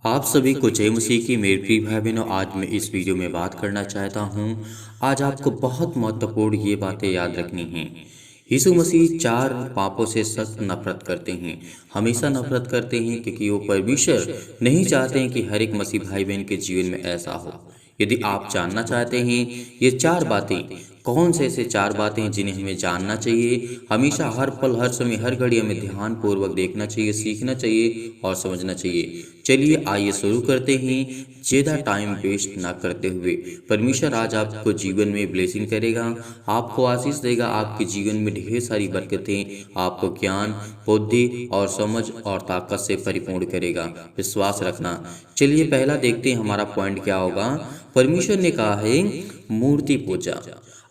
आप सभी को जय मसीह की मेरे प्रिय भाई बहनों। आज मैं इस वीडियो में बात करना चाहता हूँ। आज आपको बहुत महत्वपूर्ण ये बातें याद रखनी हैं। यीशु मसीह चार पापों से सख्त नफरत करते हैं, हमेशा नफरत करते हैं, क्योंकि वो परमेश्वर नहीं चाहते हैं कि हर एक मसीह भाई बहन के जीवन में ऐसा हो। यदि आप जानना चाहते हैं ये चार बातें कौन से ऐसे चार बातें हैं जिन्हें हमें जानना चाहिए, हमेशा हर पल हर समय हर घड़ी हमें ध्यान पूर्वक देखना चाहिए, सीखना चाहिए और समझना चाहिए। चलिए आइए शुरू करते हैं, ज़्यादा टाइम वेस्ट ना करते हुए। परमेश्वर आज आपको जीवन में ब्लेसिंग करेगा, आपको आशीष देगा, आपके जीवन में ढेर सारी बरकतें, आपको ज्ञान, बुद्धि और समझ और ताकत से परिपूर्ण करेगा। विश्वास रखना। चलिए पहला देखते हैं हमारा पॉइंट क्या होगा। परमेश्वर ने कहा है मूर्ति पूजा।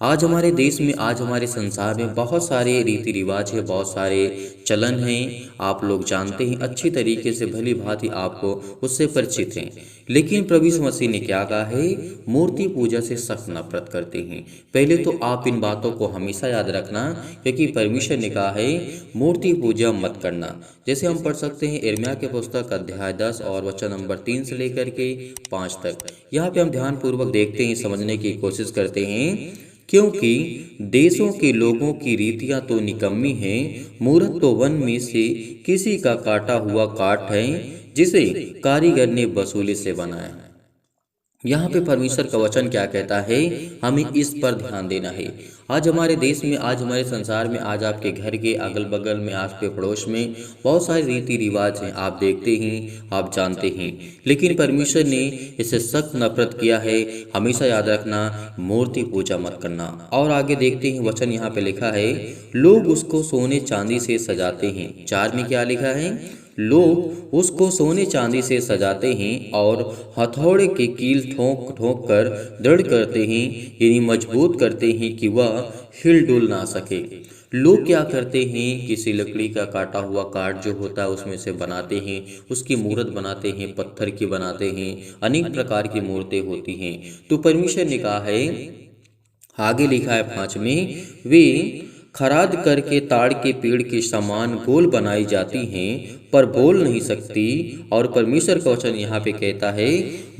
आज हमारे देश में, आज हमारे संसार में बहुत सारे रीति रिवाज है, बहुत सारे चलन हैं। आप लोग जानते हैं अच्छी तरीके से, भली भांति आपको उससे परिचित हैं। लेकिन प्रभु यीशु मसीह ने क्या कहा है, मूर्ति पूजा से सख्त नफरत करते हैं। पहले तो आप इन बातों को हमेशा याद रखना, क्योंकि परमेश्वर ने कहा है मूर्ति पूजा मत करना। जैसे हम पढ़ सकते हैं यिर्मयाह के पुस्तक अध्याय 10 और वचन नंबर 3 से लेकर के 5 तक। यहाँ पे हम ध्यान पूर्वक देखते हैं, समझने की कोशिश करते हैं। क्योंकि देशों के लोगों की रीतियां तो निकम्मी हैं, मूरत तो वन में से किसी का काटा हुआ काठ है, जिसे कारीगर ने वसूली से बनाया। यहाँ पे परमेश्वर का वचन क्या कहता है, हमें इस पर ध्यान देना है। आज हमारे देश में, आज हमारे संसार में, आज आपके घर के अगल बगल में, आस पे पड़ोस में बहुत सारे रीति रिवाज हैं, आप देखते हैं, आप जानते हैं। लेकिन परमेश्वर ने इसे सख्त नफरत किया है। हमेशा याद रखना, मूर्ति पूजा मत करना। और आगे देखते हैं, वचन यहाँ पे लिखा है लोग उसको सोने चांदी से सजाते हैं। 4 में क्या लिखा है, लोग उसको सोने चांदी से सजाते हैं और हथौड़े के कील ठोक ठोक कर दृढ़ करते हैं, यानी मजबूत करते हैं कि वह हिल डुल ना सके। लोग क्या करते हैं, किसी लकड़ी का काटा हुआ काठ जो होता है उसमें से बनाते हैं, उसकी मूर्त बनाते हैं, पत्थर की बनाते हैं, अनेक प्रकार की मूर्तें होती हैं। तो परमेश्वर ने कहा है, आगे लिखा है 5 में, वे खराद करके ताड़ के पेड़ के समान गोल बनाई जाती हैं, पर बोल नहीं सकती। और परमेश्वर का वचन यहाँ पे कहता है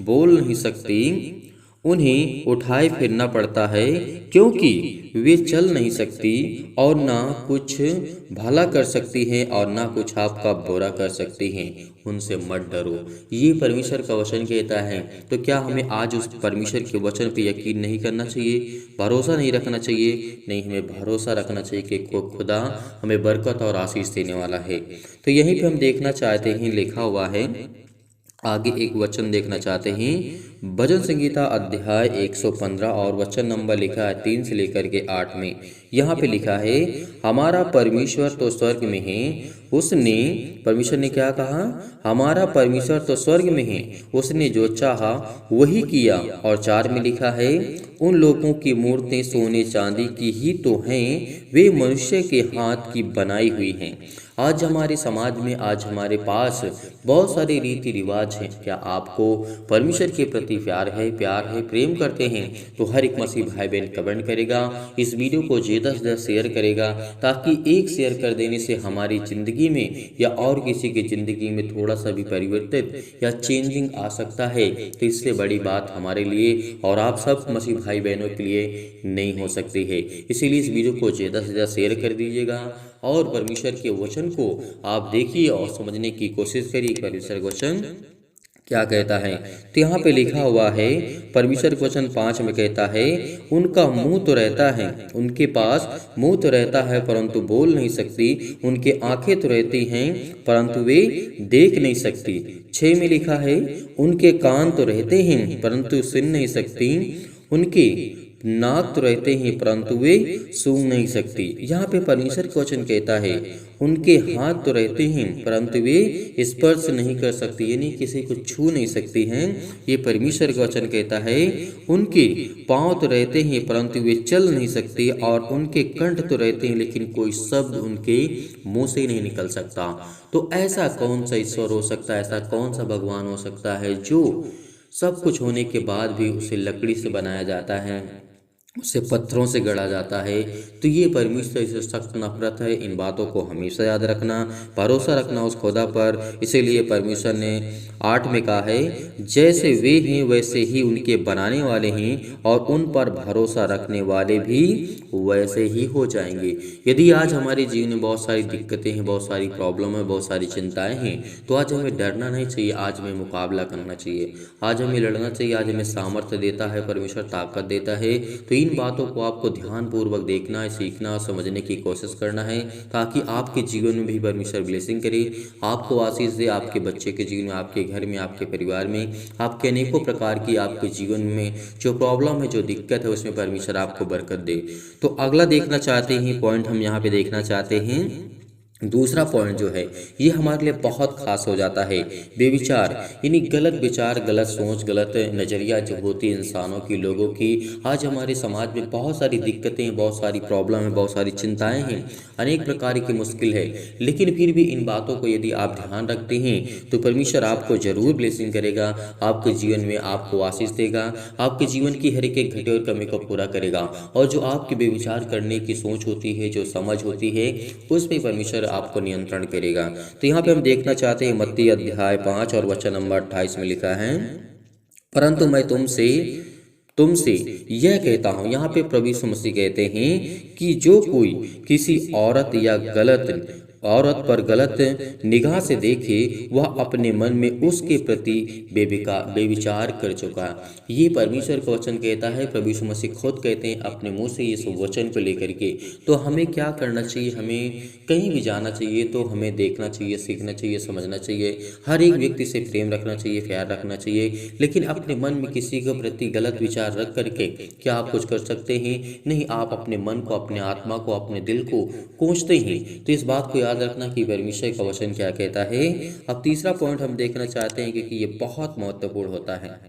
बोल नहीं सकती, उन्हें उठाए फिरना पड़ता है, क्योंकि वे चल नहीं सकती और ना कुछ भला कर सकती हैं और ना कुछ आपका बुरा कर सकती हैं। उनसे मत डरो, ये परमेश्वर का वचन कहता है। तो क्या हमें आज उस परमेश्वर के वचन पे यकीन नहीं करना चाहिए, भरोसा नहीं रखना चाहिए? नहीं, हमें भरोसा रखना चाहिए कि खुदा हमें बरकत और आशीष देने वाला है। तो यहीं पे हम देखना चाहते हैं, लिखा हुआ है, आगे एक वचन देखना चाहते हैं। भजन संगीता अध्याय 115 और वचन नंबर लिखा है 3 से लेकर के 8 में। यहाँ पे लिखा है हमारा परमेश्वर तो स्वर्ग में है, उसने, परमेश्वर ने क्या कहा, हमारा परमेश्वर तो स्वर्ग में है, उसने जो चाहा वही किया। और 4 में लिखा है उन लोगों की मूर्तें सोने चांदी की ही तो हैं, वे मनुष्य के हाथ की बनाई हुई हैं। आज हमारे समाज में, आज हमारे पास बहुत सारे रीति रिवाज हैं। क्या आपको परमेश्वर के प्रति प्यार है, प्रेम करते हैं? तो हर एक मसीह भाई बहन कमेंट करेगा, इस वीडियो को ज़्यादा से ज़्यादा शेयर करेगा, ताकि एक शेयर कर देने से हमारी ज़िंदगी में या और किसी की ज़िंदगी में थोड़ा सा भी परिवर्तित या चेंजिंग आ सकता है। तो इससे बड़ी बात हमारे लिए और आप सब मसीह भाई बहनों के लिए नहीं हो सकती है। इसीलिए इस वीडियो को ज़्यादा से ज़्यादा शेयर कर दीजिएगा और परमेश्वर के वचन को आप देखिए और समझने की कोशिश करिए। परमेश्वर का वचन क्या कहता है, तो यहाँ पे लिखा हुआ है, परमेश्वर का वचन 5 में कहता है उनका मुंह तो रहता है, उनके पास मुंह तो रहता है परंतु बोल नहीं सकती, उनके आंखें तो रहती हैं परंतु वे देख नहीं सकती। 6 में लिखा है उनके कान तो रहते हैं परंतु सुन नहीं सकती, उनके नाक तो रहते हैं परंतु वे सूंघ नहीं सकती। यहाँ पे परमेश्वर का वचन कहता है उनके हाथ तो रहते हैं परंतु वे स्पर्श नहीं कर सकती, यानी किसी को छू नहीं सकती हैं। ये परमेश्वर का वचन कहता है उनके पांव तो रहते हैं परंतु वे चल नहीं सकते, और उनके कंठ तो रहते हैं लेकिन कोई शब्द उनके मुंह से नहीं निकल सकता। तो ऐसा कौन सा ईश्वर हो सकता है, ऐसा कौन सा भगवान हो सकता है जो सब कुछ होने के बाद भी उसे लकड़ी से बनाया जाता है, उसे पत्थरों से गढ़ा जाता है। तो ये परमेश्वर से सख्त नफरत है। इन बातों को हमेशा याद रखना, भरोसा रखना उस खुदा पर। इसीलिए परमेश्वर ने 8 में कहा है, जैसे वे हैं वैसे ही उनके बनाने वाले हैं, और उन पर भरोसा रखने वाले भी वैसे ही हो जाएंगे। यदि आज हमारे जीवन में बहुत सारी दिक्कतें हैं, बहुत सारी प्रॉब्लम है, बहुत सारी चिंताएं हैं, तो आज हमें डरना नहीं चाहिए, आज हमें मुकाबला करना चाहिए, आज हमें लड़ना चाहिए। आज हमें सामर्थ्य देता है परमेश्वर, ताकत देता है। तो इन बातों को आपको ध्यानपूर्वक देखना है, सीखना और समझने की कोशिश करना है, ताकि आपके जीवन में भी परमेश्वर ब्लेसिंग करे, आपको आशीष दे, आपके बच्चे के जीवन में, आपके घर में, आपके परिवार में, आपके अनेकों प्रकार की आपके जीवन में जो प्रॉब्लम है, जो दिक्कत है, उसमें परमेश्वर आपको बरकत दे। तो अगला देखना चाहते हैं पॉइंट, हम यहाँ पे देखना चाहते हैं दूसरा पॉइंट जो है, ये हमारे लिए बहुत खास हो जाता है, बेविचार। यानी गलत विचार, गलत सोच, गलत नज़रिया जो होती है इंसानों की, लोगों की। आज हमारे समाज में बहुत सारी दिक्कतें हैं, बहुत सारी प्रॉब्लम है, बहुत सारी चिंताएं हैं, अनेक प्रकार की मुश्किल है। लेकिन फिर भी इन बातों को यदि आप ध्यान रखते हैं तो परमेश्वर आपको जरूर ब्लेसिंग करेगा, आपके जीवन में आपको आशीष देगा, आपके जीवन की हर एक घटे और कमी को पूरा करेगा। और जो आपके बेविचार करने की सोच होती है, जो समझ होती है, उसमें परमेश्वर आपको नियंत्रण करेगा। तो यहाँ पे हम देखना चाहते हैं मत्ती अध्याय 5 और वचन नंबर 28 में लिखा है, परंतु मैं तुमसे तुमसे यह कहता हूँ। यहाँ पे प्रभु यीशु मसीह कहते हैं कि जो कोई किसी औरत या गलत औरत पर गलत निगाह से देखे, वह अपने मन में उसके प्रति बेविचार कर चुका। ये परमेश्वर का वचन कहता है, प्रभु यीशु मसीह खुद कहते हैं अपने मुंह से इस वचन को लेकर के। तो हमें क्या करना चाहिए, हमें कहीं भी जाना चाहिए तो हमें देखना चाहिए, सीखना चाहिए, समझना चाहिए, हर एक व्यक्ति से प्रेम रखना चाहिए, प्यार रखना चाहिए। लेकिन अपने मन में किसी के प्रति गलत विचार रख करके क्या आप कुछ कर सकते हैं? नहीं, आप अपने मन को, अपने आत्मा को, अपने दिल को कोसते हैं। तो इस बात को याद रखना कि परमेश्वर का वचन क्या कहता है। अब तीसरा पॉइंट हम देखना चाहते हैं, क्योंकि ये बहुत महत्वपूर्ण होता है,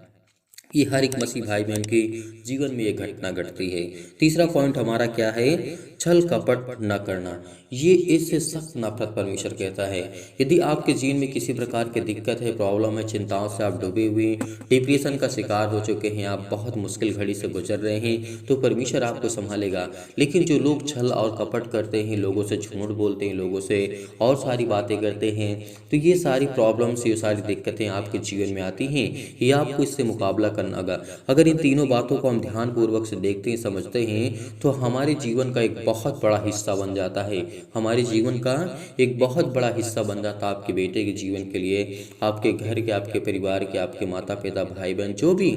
ये हर एक मसीह भाई बहन के जीवन में ये घटना घटती है। तीसरा पॉइंट हमारा क्या है? छल कपट न करना। ये इससे सख्त नफरत परमेश्वर कहता है। यदि आपके जीवन में किसी प्रकार की दिक्कत है, प्रॉब्लम है, चिंताओं से आप डूबे हुए, डिप्रेशन का शिकार हो चुके हैं, आप बहुत मुश्किल घड़ी से गुजर रहे हैं, तो परमेश्वर आपको संभालेगा। लेकिन जो लोग छल और कपट करते हैं, लोगों से झूठ बोलते हैं, लोगों से और सारी बातें करते हैं, तो ये सारी प्रॉब्लम्स, ये सारी दिक्कतें आपके जीवन में आती हैं। ये आपको इससे मुकाबला करना होगा। अगर इन तीनों बातों को हम ध्यानपूर्वक से देखते हैं, समझते हैं, तो हमारे जीवन का एक बहुत बड़ा हिस्सा बन जाता है। हमारे जीवन का एक बहुत बड़ा हिस्सा बन जाता है आपके बेटे के जीवन के लिए, आपके घर के, आपके परिवार के, आपके माता पिता, भाई बहन, जो भी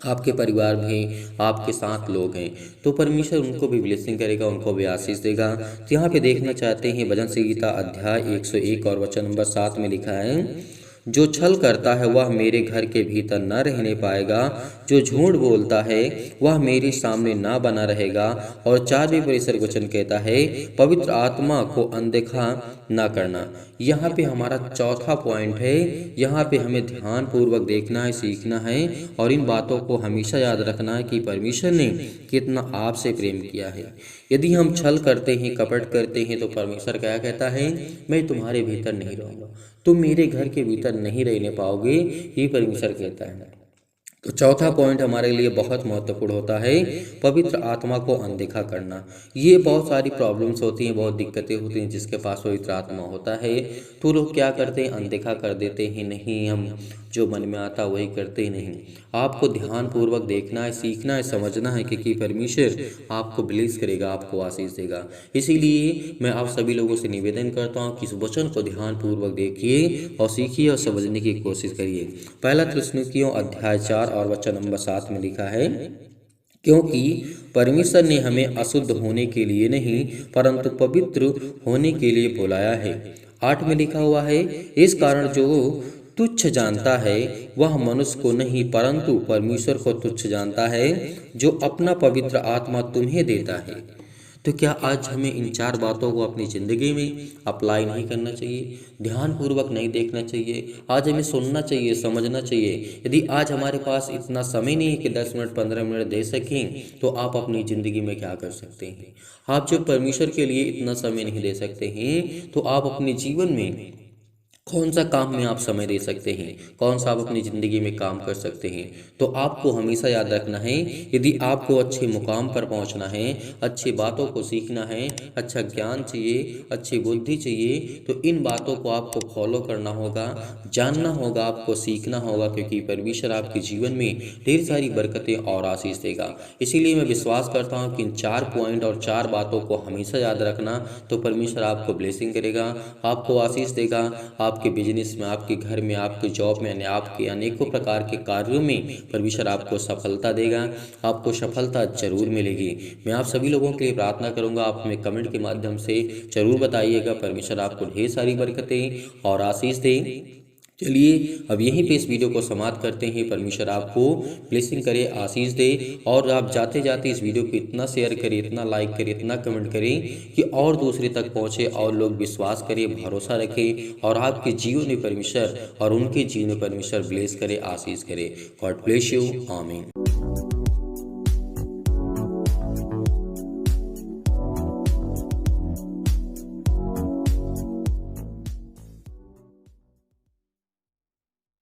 आपके परिवार में आपके साथ लोग हैं, तो परमेश्वर उनको भी ब्लेसिंग करेगा, उनको भी आशीष देगा। तो यहाँ पे देखना चाहते हैं भजन संहिता अध्याय 101 और वचन नंबर 7 में लिखा है, जो छल करता है वह मेरे घर के भीतर न रहने पाएगा, जो झूठ बोलता है वह मेरे सामने ना बना रहेगा। और 4वें परमेश्वर वचन कहता है, पवित्र आत्मा को अनदेखा ना करना। यहाँ पे हमारा चौथा पॉइंट है। यहाँ पे हमें ध्यान पूर्वक देखना है, सीखना है, और इन बातों को हमेशा याद रखना है कि परमेश्वर ने कितना आपसे प्रेम किया है। यदि हम छल करते हैं, कपट करते हैं, तो परमेश्वर क्या कहता है? मैं तुम्हारे भीतर नहीं रहूँगा, तुम मेरे घर के भीतर नहीं रहने पाओगे, ये परमेश्वर कहता है। तो चौथा पॉइंट हमारे लिए बहुत महत्वपूर्ण होता है, पवित्र आत्मा को अनदेखा करना। ये बहुत सारी प्रॉब्लम्स होती हैं, बहुत दिक्कतें होती हैं, जिसके पास पवित्र आत्मा होता है, तो लोग क्या करते हैं? अनदेखा कर देते हैं। नहीं, हम जो मन में आता वही करते ही नहीं। आपको ध्यानपूर्वक देखना है, सीखना है, समझना है कि परमेश्वर आपको ब्लेस करेगा, आपको आशीष देगा। इसीलिए मैं आप सभी लोगों से निवेदन करता हूँ कि इस वचन को ध्यानपूर्वक देखिए और सीखिए और समझने की कोशिश करिए। पहला थिस्सलुनीकियों अध्याय 4 और वचन नंबर 7 में लिखा है, क्योंकि परमेश्वर ने हमें अशुद्ध होने के लिए नहीं परंतु पवित्र होने के लिए बुलाया है। 8 में लिखा हुआ है, इस कारण जो तुच्छ जानता है वह मनुष्य को नहीं परंतु परमेश्वर को तुच्छ जानता है, जो अपना पवित्र आत्मा तुम्हें देता है। तो क्या आज हमें इन 4 बातों को अपनी ज़िंदगी में अप्लाई नहीं करना चाहिए? ध्यानपूर्वक नहीं देखना चाहिए? आज हमें सुनना चाहिए, समझना चाहिए। यदि आज हमारे पास इतना समय नहीं है कि 10 मिनट 15 मिनट दे सकें, तो आप अपनी ज़िंदगी में क्या कर सकते हैं? आप जब परमेश्वर के लिए इतना समय नहीं दे सकते हैं, तो आप अपने जीवन में कौन सा काम में आप समय दे सकते हैं, कौन सा आप अपनी ज़िंदगी में काम कर सकते हैं। तो आपको हमेशा याद रखना है, यदि आपको अच्छे मुकाम पर पहुंचना है, अच्छी बातों को सीखना है, अच्छा ज्ञान चाहिए, अच्छी बुद्धि चाहिए, तो इन बातों को आपको फॉलो करना होगा, जानना होगा, आपको सीखना होगा, क्योंकि परमेश्वर आपके जीवन में ढेर सारी बरकतें और आशीष देगा। इसीलिए मैं विश्वास करता हूँ कि इन 4 पॉइंट और 4 बातों को हमेशा याद रखना, तो परमेश्वर आपको ब्लेसिंग करेगा, आपको आशीष देगा। आपके बिजनेस में, आपके घर में, आपके जॉब में, आपके अनेकों प्रकार के कार्यों में परमेश्वर आपको सफलता देगा, आपको सफलता जरूर मिलेगी। मैं आप सभी लोगों के लिए प्रार्थना करूंगा, आप हमें कमेंट के माध्यम से जरूर बताइएगा। परमेश्वर आपको ढेर सारी बरकतें और आशीष दें। चलिए अब यहीं पे इस वीडियो को समाप्त करते हैं। परमेश्वर आपको ब्लेसिंग करे, आशीष दे, और आप जाते जाते इस वीडियो को इतना शेयर करें, इतना लाइक करें, इतना कमेंट करें कि और दूसरे तक पहुंचे और लोग विश्वास करें, भरोसा रखें, और आपके जीवन में परमेश्वर और उनके जीवन में परमेश्वर ब्लेस करे, आशीष करे। God bless you. आमीन।